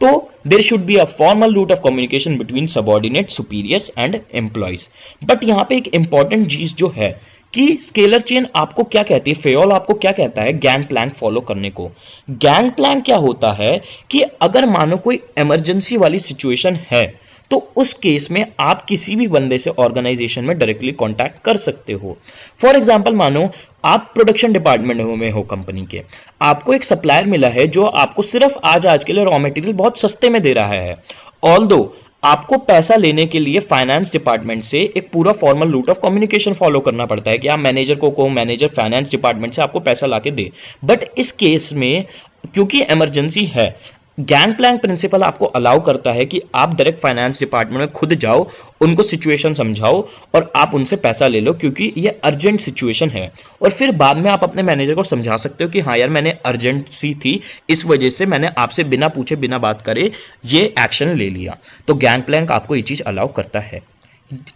तो there should be a formal route of communication between subordinate, superiors and employees. But यहां पे एक इंपॉर्टेंट चीज जो है कि स्केलर चेन आपको क्या कहती है, फेयोल आपको क्या कहता है गैंग प्लैंक फॉलो करने को। गैंग प्लैंक क्या होता है कि अगर मानो कोई इमरजेंसी वाली सिचुएशन है तो उस केस में आप किसी भी बंदे से ऑर्गेनाइजेशन में डायरेक्टली कांटेक्ट कर सकते हो। फॉर एग्जांपल मानो आप प्रोडक्शन डिपार्टमेंट में हो कंपनी के, आपको एक सप्लायर मिला है जो आपको सिर्फ आज के लिए रॉ मटेरियल बहुत सस्ते में दे रहा है। ऑल्दो आपको पैसा लेने के लिए फाइनेंस डिपार्टमेंट से एक पूरा formal route of communication follow करना पड़ता है कि आप मैनेजर को कहो, मैनेजर फाइनेंस डिपार्टमेंट से आपको पैसा लाके दे। बट इस केस में क्योंकि इमरजेंसी है, गैंग प्लैंक प्रिंसिपल आपको अलाउ करता है कि आप डायरेक्ट फाइनेंस डिपार्टमेंट में खुद जाओ, उनको सिचुएशन समझाओ और आप उनसे पैसा ले लो क्योंकि ये अर्जेंट सिचुएशन है। और फिर बाद में आप अपने मैनेजर को समझा सकते हो कि हाँ यार मैंने अर्जेंसी थी, इस वजह से मैंने आपसे बिना पूछे बिना बात करे ये एक्शन ले लिया। तो गैंग प्लैंक आपको ये चीज अलाउ करता है।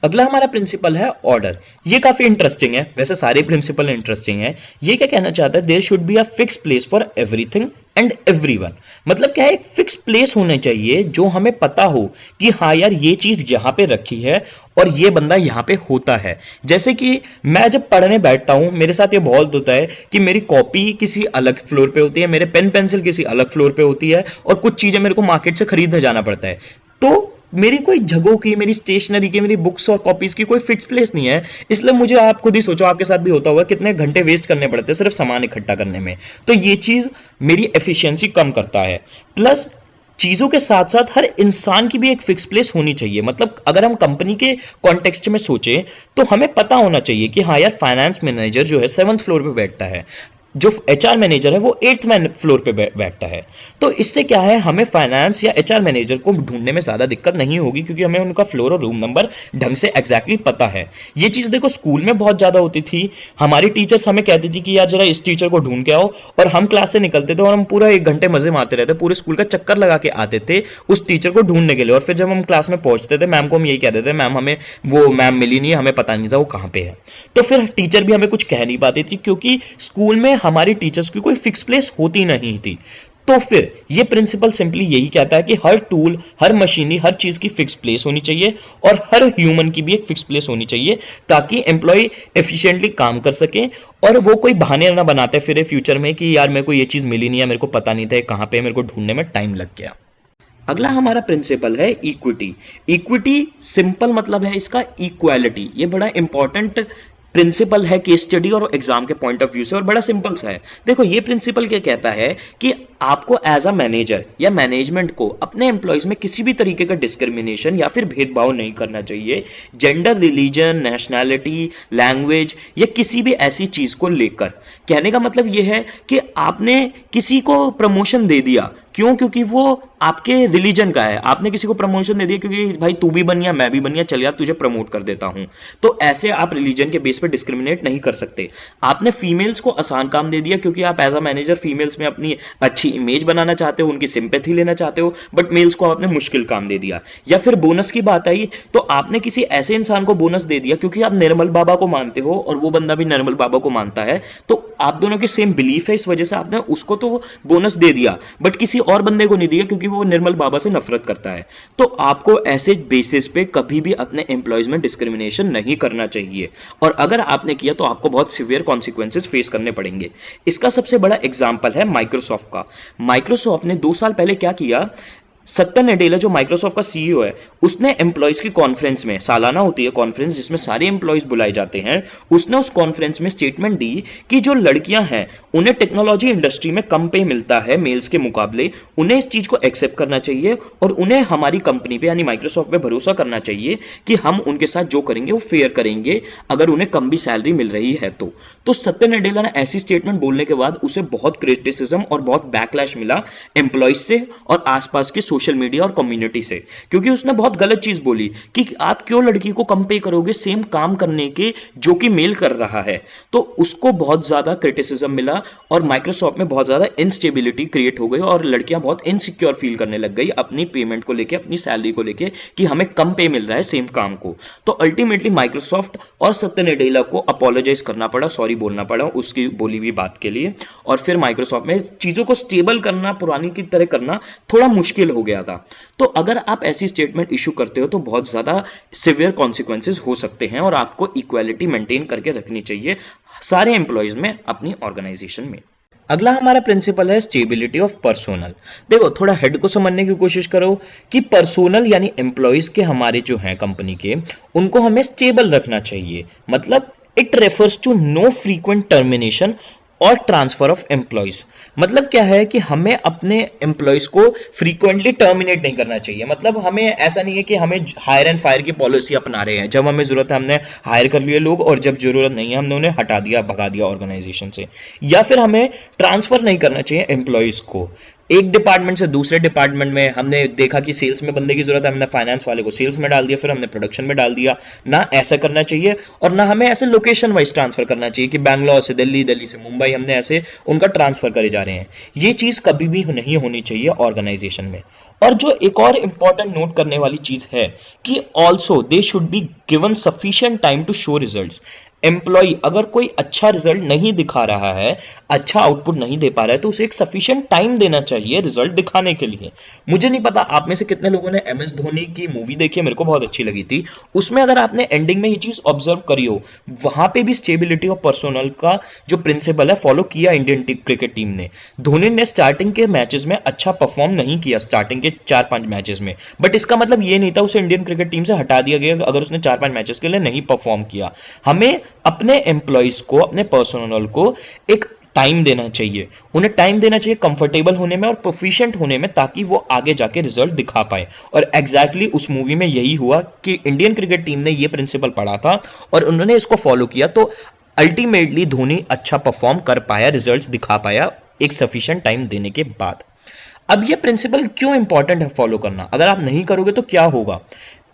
अगला हमारा प्रिंसिपल है ऑर्डर। ये काफी इंटरेस्टिंग है, वैसे सारे प्रिंसिपल इंटरेस्टिंग है। ये क्या कहना चाहता है, there should be a fix place for everything and everyone. मतलब क्या है, एक फिक्स प्लेस होने चाहिए जो हमें पता हो कि हाँ यार ये चीज यहां पे रखी है और ये बंदा यहां पे होता है। जैसे कि मैं जब पढ़ने बैठता हूं मेरे साथ ये बहुत होता है कि मेरी कॉपी किसी अलग फ्लोर पे होती है, मेरे पेन पेंसिल किसी अलग फ्लोर पे होती है और कुछ चीजें मेरे को मार्केट से खरीदने जाना पड़ता है। तो मेरी कोई जगहों की, मेरी स्टेशनरी की, मेरी बुक्स और कॉपीज की कोई फिक्स प्लेस नहीं है। इसलिए मुझे, आप खुद ही सोचो आपके साथ भी होता होगा, कितने घंटे वेस्ट करने पड़ते हैं सिर्फ सामान इकट्ठा करने में। तो ये चीज मेरी एफिशिएंसी कम करता है। प्लस चीजों के साथ साथ हर इंसान की भी एक फिक्स प्लेस होनी चाहिए। मतलब अगर हम कंपनी के कॉन्टेक्स्ट में सोचें तो हमें पता होना चाहिए कि हाँ यार फाइनेंस मैनेजर जो है 7th फ्लोर पे बैठता है, जो एचआर मैनेजर है वो 8th फ्लोर पे बैठता है। तो इससे क्या है, हमें फाइनेंस या एचआर मैनेजर को ढूंढने में ज्यादा दिक्कत नहीं होगी, क्योंकि हमें उनका फ्लोर और रूम नंबर ढंग से एग्जैक्टली पता है। ये चीज देखो स्कूल में बहुत ज्यादा होती थी। हमारी टीचर्स हमें कहती थी कि यार जरा इस टीचर को ढूंढ के आओ, और हम क्लास से निकलते थे और हम पूरा 1 घंटे मजे मारते रहते, पूरे स्कूल का चक्कर लगा के आते थे उस टीचर को ढूंढने के लिए। और फिर जब हम क्लास में पहुंचते थे, मैम को हम यही कहते थे, मैम हमें वो मैम मिली नहीं, हमें पता नहीं था वो कहां पे है। तो फिर टीचर भी हमें कुछ कह नहीं पाती थी, क्योंकि स्कूल में हमारी टीचर्स की कोई फिक्स प्लेस होती नहीं थी। तो फिर ये प्रिंसिपल सिंपली यही कहता है कि हर टूल, हर मशीनरी, हर चीज की फिक्स प्लेस होनी चाहिए, और हर ह्यूमन की भी एक फिक्स प्लेस होनी चाहिए, ताकि एम्प्लॉय एफिशिएंटली काम कर सके और वो कोई बहाने ना बनाते फिर फ्यूचर में कि यार मेरे को ये चीज मिली नहीं है, मेरे को पता नहीं था कहां पे, मेरे को ढूंढने में टाइम लग गया। अगला हमारा प्रिंसिपल है इक्विटी। इक्विटी सिंपल मतलब है इसका इक्वालिटी। ये बड़ा इंपॉर्टेंट प्रिंसिपल है केस स्टडी और एग्जाम के पॉइंट ऑफ व्यू से, और बड़ा सिंपल सा है। देखो ये प्रिंसिपल क्या कहता है कि आपको एज अ मैनेजर या मैनेजमेंट को अपने एम्प्लॉयज में किसी भी तरीके का डिस्क्रिमिनेशन या फिर भेदभाव नहीं करना चाहिए, जेंडर, रिलीजन, नेशनैलिटी, लैंग्वेज या किसी भी ऐसी चीज को लेकर। कहने का मतलब यह है कि आपने किसी को प्रमोशन दे दिया, क्यों? क्योंकि वो आपके रिलीजन का है। आपने किसी को प्रमोशन दे दिया क्योंकि भाई तू भी बन गया, मैं भी बन गया, चल यार तुझे प्रमोट कर देता हूं। तो ऐसे आप रिलीजन के बेस पे डिस्क्रिमिनेट नहीं कर सकते। आपने फीमेल्स को आसान काम दे दिया क्योंकि आप एज अ मैनेजर फीमेल्स में अपनी अच्छी इमेज बनाना चाहते हो, उनकी सिंपैथी लेना चाहते हो, बट मेल्स को आपने मुश्किल काम दे दिया। या फिर बोनस की बात आई तो आपने किसी ऐसे इंसान को बोनस दे दिया क्योंकि आप निर्मल बाबा को मानते हो और वो बंदा भी निर्मल बाबा को मानता है, तो आप दोनों के सेम बिलीफ है, इस वजह से आपने उसको तो बोनस दे दिया, बट किसी और बंदे को नहीं दिया क्योंकि वो निर्मल बाबा से नफरत करता है। तो आपको ऐसे बेसिस पे कभी भी अपने एम्प्लॉयज में डिस्क्रिमिनेशन नहीं करना चाहिए, और अगर आपने किया तो आपको बहुत सीवियर कॉन्सिक्वेंसेस फेस करने पड़ेंगे। इसका सबसे बड़ा एग्जांपल है माइक्रोसॉफ्ट का। माइक्रोसॉफ्ट ने 2 साल पहले क्या किया, सत्या नडेला जो माइक्रोसॉफ्ट का सीईओ है, उसने एम्प्लॉयज की कॉन्फ्रेंस में, सालाना होती है कॉन्फ्रेंस जिसमें सारे एम्प्लॉयज बुलाए जाते हैं, उसने उस कॉन्फ्रेंस में स्टेटमेंट दी कि जो लड़कियां हैं उन्हें टेक्नोलॉजी इंडस्ट्री में कम पे मिलता है मेल्स के मुकाबले, उन्हें इस चीज को एक्सेप्ट करना चाहिए और उन्हें हमारी कंपनी पे यानी माइक्रोसॉफ्ट पे भरोसा करना चाहिए कि हम उनके साथ जो करेंगे वो फेयर करेंगे, अगर उन्हें कम भी सैलरी मिल रही है तो सत्या नडेला ने ऐसी स्टेटमेंट बोलने के बाद उसे बहुत क्रिटिसिज्म और बहुत बैकलैश मिला एम्प्लॉयज से और आसपास के सोशल मीडिया और कम्युनिटी से, क्योंकि उसने बहुत गलत चीज बोली कि आप क्यों लड़की को कम पे करोगे सेम काम करने के जो कि मेल कर रहा है। तो उसको बहुत ज्यादा क्रिटिसिज्म मिला और माइक्रोसॉफ्ट में बहुत ज्यादा इनस्टेबिलिटी क्रिएट हो गई और लड़कियां बहुत इनसिक्योर फील करने लग गई अपनी पेमेंट को लेके, अपनी सैलरी को लेके कि हमें कम पे मिल रहा है सेम काम को। तो अल्टीमेटली माइक्रोसॉफ्ट और सत्या नडेला को अपोलोजाइज करना पड़ा, सॉरी बोलना पड़ा उसकी बोली हुई बात के लिए, और फिर माइक्रोसॉफ्ट में चीजों को स्टेबल करना, पुरानी की तरह करना थोड़ा मुश्किल हो गया था। तो अगर आप ऐसी स्टेटमेंट इशू करते हो तो बहुत ज्यादा सिवियर कॉन्सिक्वेंसेस हो सकते हैं, और आपको इक्वालिटी मेंटेन करके रखनी चाहिए सारे एम्प्लॉयज में, अपनी ऑर्गेनाइजेशन में। अगला हमारा प्रिंसिपल है स्टेबिलिटी ऑफ पर्सोनल। देखो थोड़ा हेड को समझने की कोशिश करो कि पर्सोनल यानी एम्प्लॉयज के हमारे जो हैं कंपनी के, उनको हमें स्टेबल रखना चाहिए। मतलब it refers to no frequent termination और ट्रांसफर ऑफ एम्प्लॉयज। मतलब क्या है कि हमें अपने एम्प्लॉयज को फ्रीक्वेंटली टर्मिनेट नहीं करना चाहिए। मतलब हमें ऐसा नहीं है कि हमें हायर एंड फायर की पॉलिसी अपना रहे हैं, जब हमें जरूरत है हमने हायर कर लिए लोग और जब जरूरत नहीं है हमने उन्हें हटा दिया, भगा दिया ऑर्गेनाइजेशन से। या फिर हमें ट्रांसफर नहीं करना चाहिए एम्प्लॉयज को एक डिपार्टमेंट से दूसरे डिपार्टमेंट में। हमने देखा कि सेल्स में बंदे की जरूरत है, हमने फाइनेंस वाले को सेल्स में डाल दिया, फिर हमने प्रोडक्शन में डाल दिया। ना ऐसा करना चाहिए, और ना हमें ऐसे लोकेशन वाइज ट्रांसफर करना चाहिए कि बैंगलोर से दिल्ली, दिल्ली से मुंबई, हमने ऐसे उनका ट्रांसफर करे जा रहे हैं। ये चीज कभी भी नहीं होनी चाहिए ऑर्गेनाइजेशन में। और जो एक और इंपॉर्टेंट नोट करने वाली चीज है कि also they should be given sufficient time to show results. Employee अगर कोई अच्छा रिजल्ट नहीं दिखा रहा है, अच्छा आउटपुट नहीं दे पा रहा है, तो उसे एक सफिशिएंट टाइम देना चाहिए रिजल्ट दिखाने के लिए। मुझे नहीं पता आप में से कितने लोगों ने एमएस धोनी की मूवी देखी है, मेरे को बहुत अच्छी लगी थी। उसमें अगर आपने एंडिंग में ये चीज ऑब्जर्व करी हो, वहां पे भी स्टेबिलिटी ऑफ पर्सोनल का जो प्रिंसिपल है फॉलो किया इंडियन क्रिकेट टीम ने। धोनी ने स्टार्टिंग के मैचेस में अच्छा परफॉर्म नहीं किया, स्टार्टिंग के 4-5 मैचेस में, बट इसका मतलब ये नहीं था उसे इंडियन क्रिकेट टीम से हटा दिया गया अगर उसने 4-5 मैचेस के लिए नहीं परफॉर्म किया। हमें अपने एम्प्लॉयज को, अपने पर्सनल को एक टाइम देना चाहिए, उन्हें टाइम देना चाहिए कंफर्टेबल होने में और प्रोफिशिएंट होने में, ताकि वो आगे जाके रिजल्ट दिखा पाए। और एग्जैक्टली उस मूवी में यही हुआ कि इंडियन क्रिकेट टीम ने ये प्रिंसिपल पढ़ा था और उन्होंने इसको फॉलो किया। तो अल्टीमेटली धोनी अच्छा परफॉर्म कर पाया, रिजल्ट्स दिखा पाया एक सफिशिएंट टाइम देने के बाद। अब ये प्रिंसिपल क्यों इंपॉर्टेंट है फॉलो करना, अगर आप नहीं करोगे तो क्या होगा?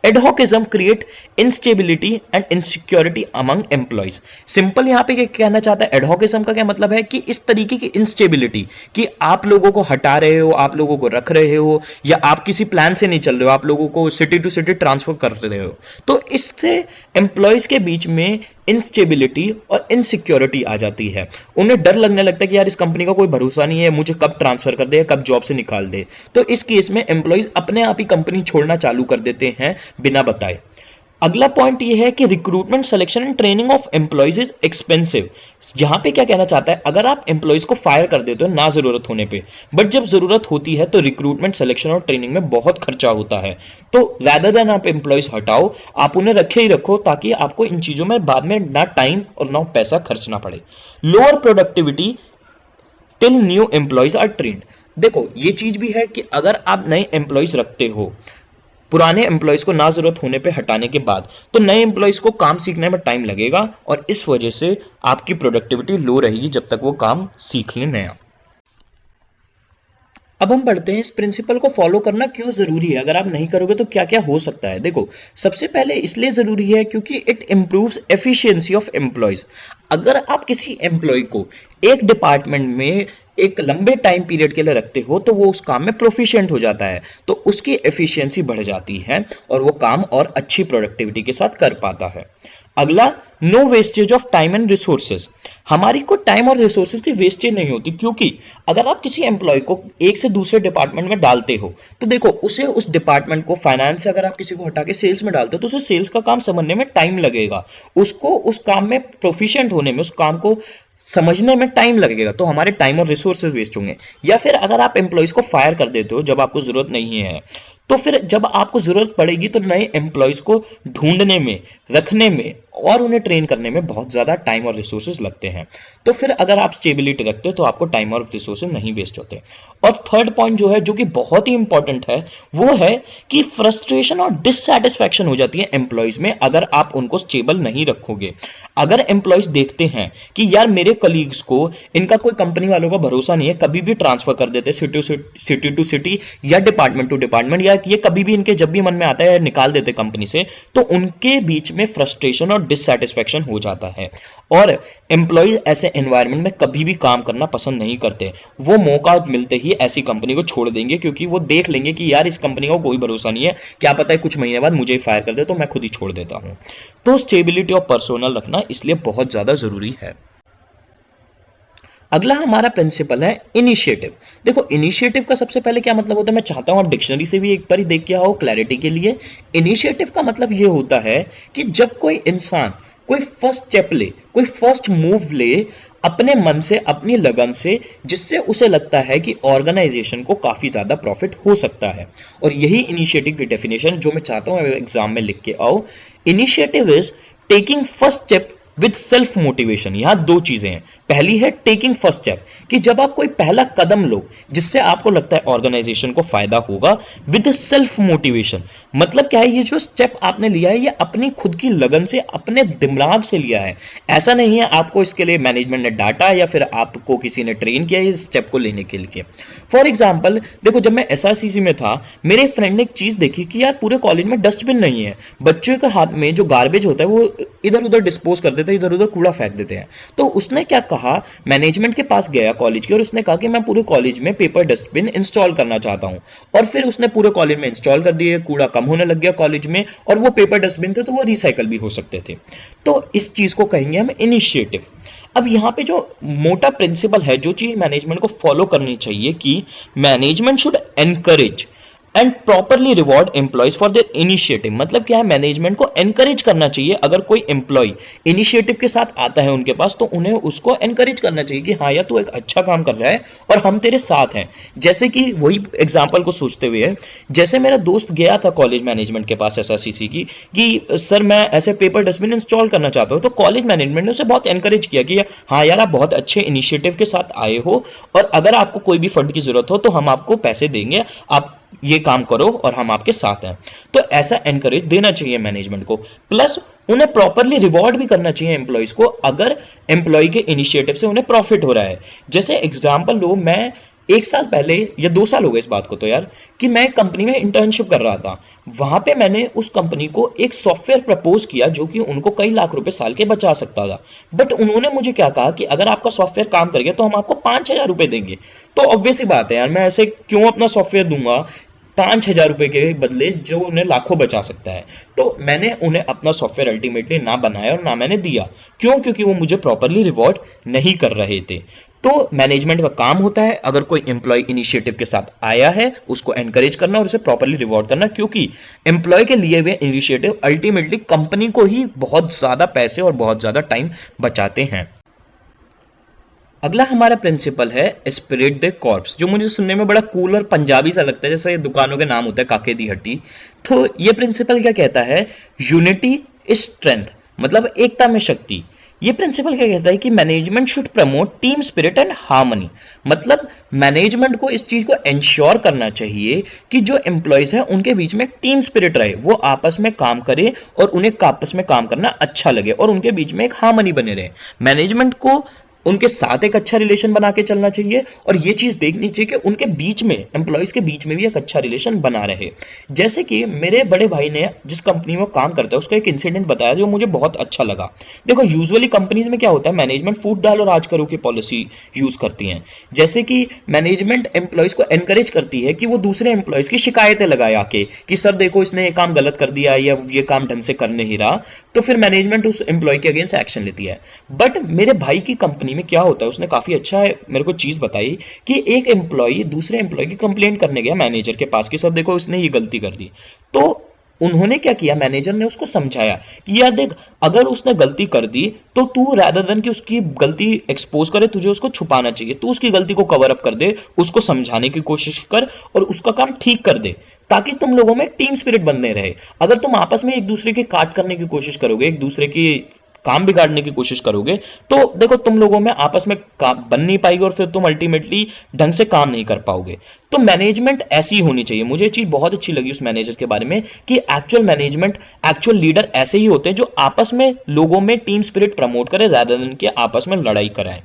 Adhocism create instability and insecurity among employees. Simple यहां पे क्या कहना चाहता है, एडहॉकिज्म का क्या मतलब है कि इस तरीके की इंस्टेबिलिटी कि आप लोगों को हटा रहे हो, आप लोगों को रख रहे हो, या आप किसी प्लान से नहीं चल रहे हो, आप लोगों को सिटी टू सिटी ट्रांसफर कर रहे हो, तो इससे एम्प्लॉयज के बीच में इंस्टेबिलिटी और इनसिक्योरिटी आ जाती है। उन्हें डर लगने लगता है कि यार इस कंपनी का कोई भरोसा नहीं है, मुझे कब ट्रांसफर कर दे, कब जॉब से निकाल दे। तो इस केस में एम्प्लॉयज अपने आप ही कंपनी छोड़ना चालू कर देते हैं बिना बताए। अगला पॉइंट ये है कि recruitment, selection and training of employees is expensive. यहां पे क्या कहना चाहता है, अगर आप एम्प्लॉयज को फायर कर देते हो ना जरूरत होने पे, बट जब जरूरत होती है तो रिक्रूटमेंट, सिलेक्शन और ट्रेनिंग में बहुत खर्चा होता है। तो रैदर देन आप एम्प्लॉयज हटाओ, आप उन्हें रखे ही रखो, ताकि आपको इन चीजों में बाद में ना टाइम और ना पैसा खर्चना पड़े। Lower productivity till new employees are trained. देखो ये चीज भी है कि अगर आप नए एम्प्लॉयज रखते हो, पुराने एम्प्लॉयज को ना जरूरत होने पे हटाने के बाद, तो नए एम्प्लॉयज को काम सीखने में टाइम लगेगा और इस वजह से आपकी प्रोडक्टिविटी लो रहेगी जब तक वो काम सीख ले नया। अब हम पढ़ते हैं इस प्रिंसिपल को फॉलो करना क्यों जरूरी है, अगर आप नहीं करोगे तो क्या क्या हो सकता है। देखो सबसे पहले इसलिए जरूरी है क्योंकि it improves efficiency of employees. अगर आप किसी एम्प्लॉय को एक डिपार्टमेंट में एक लंबे टाइम पीरियड के लिए रखते हो तो वो उस काम में प्रोफिशिएंट हो जाता है, तो उसकी एफिशिएंसी बढ़ जाती है और वो काम और अच्छी प्रोडक्टिविटी के साथ कर पाता है। अगला, no wastage of time and resources. हमारी को टाइम और रिसोर्सेज की वेस्टेज नहीं होती, क्योंकि अगर आप किसी एम्प्लॉय को एक से दूसरे डिपार्टमेंट में डालते हो तो देखो उसे उस डिपार्टमेंट को, फाइनेंस से अगर आप किसी को हटा के सेल्स में डालते हो तो उसे सेल्स का काम समझने में टाइम लगेगा, उसको उस काम में प्रोफिशिएंट होने में, उस काम को समझने में टाइम लगेगा, तो हमारे टाइम और रिसोर्सेज वेस्ट होंगे। या फिर अगर आप एम्प्लॉयज को फायर कर देते हो जब आपको जरूरत नहीं है, तो फिर जब आपको जरूरत पड़ेगी तो नए एम्प्लॉयज को ढूंढने में, रखने में और उन्हें ट्रेन करने में बहुत ज्यादा टाइम और रिसोर्सेज लगते हैं। तो फिर अगर आप स्टेबिलिटी रखते हो तो आपको टाइम और रिसोर्सेज नहीं वेस्ट होते। और थर्ड पॉइंट जो है, जो कि बहुत ही इंपॉर्टेंट है, वो है कि फ्रस्ट्रेशन और डिससैटिस्फैक्शन हो जाती है एम्प्लॉयज में अगर आप उनको स्टेबल नहीं रखोगे। अगर एम्प्लॉयज देखते हैं कि यार मेरे कलीग्स को, इनका कोई कंपनी वालों का भरोसा नहीं है, कभी भी ट्रांसफर कर देते सिटी टू सिटी या डिपार्टमेंट टू डिपार्टमेंट, या ये कभी भी इनके जब भी मन में आता है निकाल देते कंपनी से, तो उनके बीच में फ्रस्ट्रेशन और डिससैटिस्फैक्शन हो जाता है और एम्प्लॉयज ऐसे एनवायरनमेंट में कभी भी काम करना पसंद नहीं करते। वो मौका मिलते ही ऐसी कंपनी को छोड़ देंगे, क्योंकि वो देख लेंगे कि यार इस कंपनी का कोई भरोसा नहीं है, क्या पता है कुछ महीने बाद मुझे ही फायर कर दे, तो मैं खुद ही छोड़ देता हूं। तो स्टेबिलिटी और पर्सनल रखना इसलिए बहुत ज्यादा जरूरी है। अगला हमारा प्रिंसिपल है इनिशिएटिव। देखो इनिशिएटिव का सबसे पहले क्या मतलब होता है, मैं चाहता हूं आप डिक्शनरी से भी एक बार ही देख के आओ क्लैरिटी के लिए। इनिशिएटिव का मतलब यह होता है कि जब कोई इंसान कोई फर्स्ट स्टेप ले, कोई फर्स्ट मूव ले अपने मन से, अपनी लगन से, जिससे उसे लगता है कि ऑर्गेनाइजेशन को काफी ज्यादा प्रॉफिट हो सकता है। और यही इनिशिएटिव की डेफिनेशन जो मैं चाहता हूं एग्जाम में लिख के आओ। Initiative is taking first step with self motivation. यहां दो चीजें हैं, पहली है टेकिंग फर्स्ट स्टेप, कि जब आप कोई पहला कदम लो जिससे आपको लगता है ऑर्गेनाइजेशन को फायदा होगा, विद सेल्फ मोटिवेशन। मतलब क्या है, ये जो स्टेप आपने लिया है ये अपनी खुद की लगन से, अपने दिमाग से लिया है। ऐसा नहीं है आपको इसके लिए मैनेजमेंट ने डांटा या फिर आपको किसी ने ट्रेन किया इस स्टेप को लेने के लिए। फॉर एग्जाम्पल देखो, जब मैं एसआरसीसी में था, मेरे फ्रेंड ने एक चीज देखी कि यार पूरे कॉलेज में डस्टबिन नहीं है, बच्चों के हाथ में जो गार्बेज होता है वो इधर उधर डिस्पोज कर देते हैं, इधर उधर कूड़ा फेंक देते हैं। तो उसने क्या कहा, मैनेजमेंट के पास गया कॉलेज के, और उसने कहा कि मैं पूरे कॉलेज में पेपर डस्टबिन इंस्टॉल करना चाहता हूं। और फिर उसने पूरे कॉलेज में इंस्टॉल कर दिए, कूड़ा कम होने लग गया कॉलेज में, और वो पेपर डस्टबिन थे तो वो रिसाइकल भी हो सकते थे। तो इस चीज को कहेंगे हम इनिशिएटिव। अब यहां पे जो मोटा प्रिंसिपल है, जो चीज मैनेजमेंट को फॉलो करनी चाहिए कि management should encourage and properly reward employees for their initiative. मतलब क्या है, मैनेजमेंट को एनकरेज करना चाहिए। अगर कोई एम्प्लॉय इनिशिएटिव के साथ आता है उनके पास, तो उन्हें उसको एनकरेज करना चाहिए कि हाँ यार तू एक अच्छा काम कर रहा है और हम तेरे साथ हैं। जैसे कि वही एग्जांपल को सोचते हुए, जैसे मेरा दोस्त गया था कॉलेज मैनेजमेंट के पास एसआरसीसी की, कि सर मैं ऐसे पेपर डस्टबिन इंस्टॉल करना चाहता हूं, तो कॉलेज मैनेजमेंट ने उसे बहुत एनकरेज किया कि हाँ यार आप बहुत अच्छे इनिशिएटिव के साथ आए हो, और अगर आपको कोई भी फंड की जरूरत हो तो हम आपको पैसे देंगे, आप ये काम करो और हम आपके साथ हैं। तो ऐसा एनकरेज देना चाहिए मैनेजमेंट को। प्लस उन्हें प्रॉपरली रिवॉर्ड भी करना चाहिए एम्प्लॉयज को, अगर एम्प्लॉय के इनिशिएटिव से उन्हें प्रॉफिट हो रहा है। जैसे एग्जांपल लो, मैं 1 साल पहले या 2 साल हो गए इस बात को तो यार, कि मैं एक कंपनी में इंटर्नशिप कर रहा था। वहां पे मैंने उस कंपनी को एक सॉफ्टवेयर प्रपोज किया जो कि उनको कई लाख रुपए साल के बचा सकता था। बट उन्होंने मुझे क्या कहा कि अगर आपका सॉफ्टवेयर काम कर गया तो हम आपको 5,000 रुपए देंगे। तो ऑब्वियस ही बात है यार, मैं ऐसे क्यों अपना सॉफ्टवेयर दूंगा 5,000 रुपए के बदले जो उन्हें लाखों बचा सकता है। तो मैंने उन्हें अपना सॉफ्टवेयर अल्टीमेटली ना बनाया और ना मैंने दिया। क्यों? क्योंकि वो मुझे प्रॉपरली रिवॉर्ड नहीं कर रहे थे। तो मैनेजमेंट का काम होता है, अगर कोई एम्प्लॉय इनिशिएटिव के साथ आया है उसको एनकरेज करना और उसे प्रॉपरली रिवॉर्ड करना, क्योंकि एम्प्लॉय के लिए वे इनिशिएटिव अल्टीमेटली कंपनी को ही बहुत ज्यादा पैसे और बहुत ज्यादा टाइम बचाते हैं। अगला हमारा प्रिंसिपल है स्पिरिट द कॉर्प्स, जो मुझे सुनने में बड़ा कूल और पंजाबी सा लगता है, जैसे दुकानों के नाम होता है काके दी हट्टी। तो ये प्रिंसिपल क्या कहता है? यूनिटी इज स्ट्रेंथ, मतलब एकता में शक्ति। ये प्रिंसिपल क्या कहता है कि management should promote team spirit and harmony, मतलब मैनेजमेंट को इस चीज को इंश्योर करना चाहिए कि जो एम्प्लॉयज हैं उनके बीच में टीम स्पिरिट रहे, वो आपस में काम करें और उन्हें आपस में काम करना अच्छा लगे और उनके बीच में एक हार्मनी बने रहे। मैनेजमेंट को उनके साथ एक अच्छा रिलेशन बना के चलना चाहिए और ये चीज देखनी चाहिए कि उनके बीच में, एम्प्लॉयज के बीच में भी एक अच्छा रिलेशन बना रहे। जैसे कि मेरे बड़े भाई ने जिस कंपनी में काम करता है उसका एक इंसिडेंट बताया जो मुझे बहुत अच्छा लगा। देखो यूजुअली कंपनीज में क्या होता है, मैनेजमेंट फूट डाल और आज करो की पॉलिसी यूज करती है। जैसे कि मैनेजमेंट एम्प्लॉयज को एनकरेज करती है कि वो दूसरे एम्प्लॉयज की शिकायतें लगाए आके कि सर देखो इसने ये काम गलत कर दिया या ये काम ढंग से कर नहीं रहा, तो फिर मैनेजमेंट उस एम्प्लॉय के अगेंस्ट एक्शन लेती है। बट मेरे भाई की कंपनी में क्या होता है, उसने काफी अच्छा मेरे को चीज बताई कि एक एम्प्लॉय दूसरे एम्प्लॉय की कंप्लेंट करने गया मैनेजर के पास कि सर देखो उसने ये गलती कर दी। तो उन्होंने क्या किया, मैनेजर ने उसको समझाया कि यार देख, अगर उसने गलती कर दी तो तू रादर देन कि उसकी गलती एक्सपोज करे, तुझे उसको छुपाना चाहिए, तू उसकी गलती को कवर अप कर दे, उसको समझाने की कोशिश कर और उसका काम ठीक कर दे, ताकि तुम लोगों में टीम स्पिरिट बनने रहे। अगर तुम आपस में एक दूसरे की काट करने की कोशिश करोगे, एक दूसरे की काम बिगाड़ने की कोशिश करोगे, तो देखो तुम लोगों में आपस में बन नहीं पाएगी और फिर तुम अल्टीमेटली ढंग से काम नहीं कर पाओगे। तो मैनेजमेंट ऐसी होनी चाहिए। मुझे चीज बहुत अच्छी लगी उस मैनेजर के बारे में कि एक्चुअल मैनेजमेंट, एक्चुअल लीडर ऐसे ही होते हैं जो आपस में लोगों में टीम स्पिरिट प्रमोट करे रादर देन कि आपस में लड़ाई कराएं।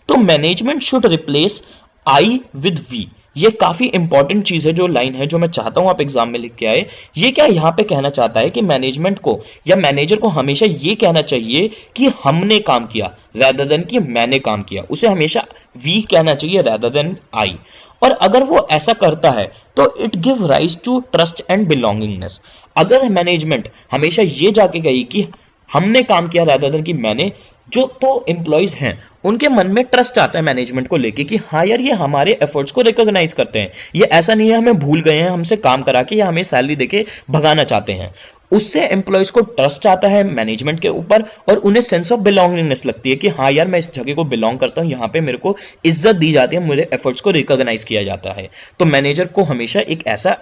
तो management should replace I with we, ये काफी इंपॉर्टेंट चीज है, जो लाइन है जो मैं चाहता हूं आप एग्जाम में लिख के आए। ये क्या यहां पे कहना चाहता है कि मैनेजमेंट को या मैनेजर को हमेशा ये कहना चाहिए कि हमने काम किया rather देन कि मैंने काम किया। उसे हमेशा वी कहना चाहिए rather देन आई। और अगर वो ऐसा करता है तो it give rise to trust and belongingness. अगर मैनेजमेंट हमेशा ये जाके कही कि हमने काम किया rather देन कि मैंने, जो तो एम्प्लॉयज हैं उनके मन में ट्रस्ट आता है मैनेजमेंट को लेके कि हाँ यार ये हमारे एफर्ट्स को रिकॉग्नाइज करते हैं, ये ऐसा नहीं है हमें भूल गए हैं हमसे काम करा के या हमें सैलरी देके भगाना चाहते हैं। उससे एम्प्लॉयज को ट्रस्ट आता है मैनेजमेंट के ऊपर और उन्हें सेंस ऑफ बिलोंगिंगनेस लगती है कि हाँ यार मैं इस जगह को बिलोंग करता हूँ, यहाँ पे मेरे को इज्जत दी जाती है, मेरे एफर्ट्स को रिकॉग्नाइज किया जाता है। तो मैनेजर को हमेशा एक ऐसा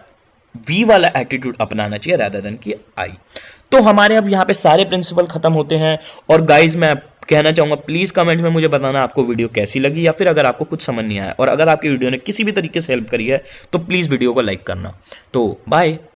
वी वाला एटीट्यूड अपनाना चाहिए rather देन कि आई। तो हमारे अब यहाँ पे सारे प्रिंसिपल खत्म होते हैं। और गाइज मैं कहना चाहूंगा प्लीज कमेंट में मुझे बताना आपको वीडियो कैसी लगी या फिर अगर आपको कुछ समझ नहीं आया, और अगर आपकी वीडियो ने किसी भी तरीके से हेल्प करी है तो प्लीज वीडियो को लाइक करना। तो बाय।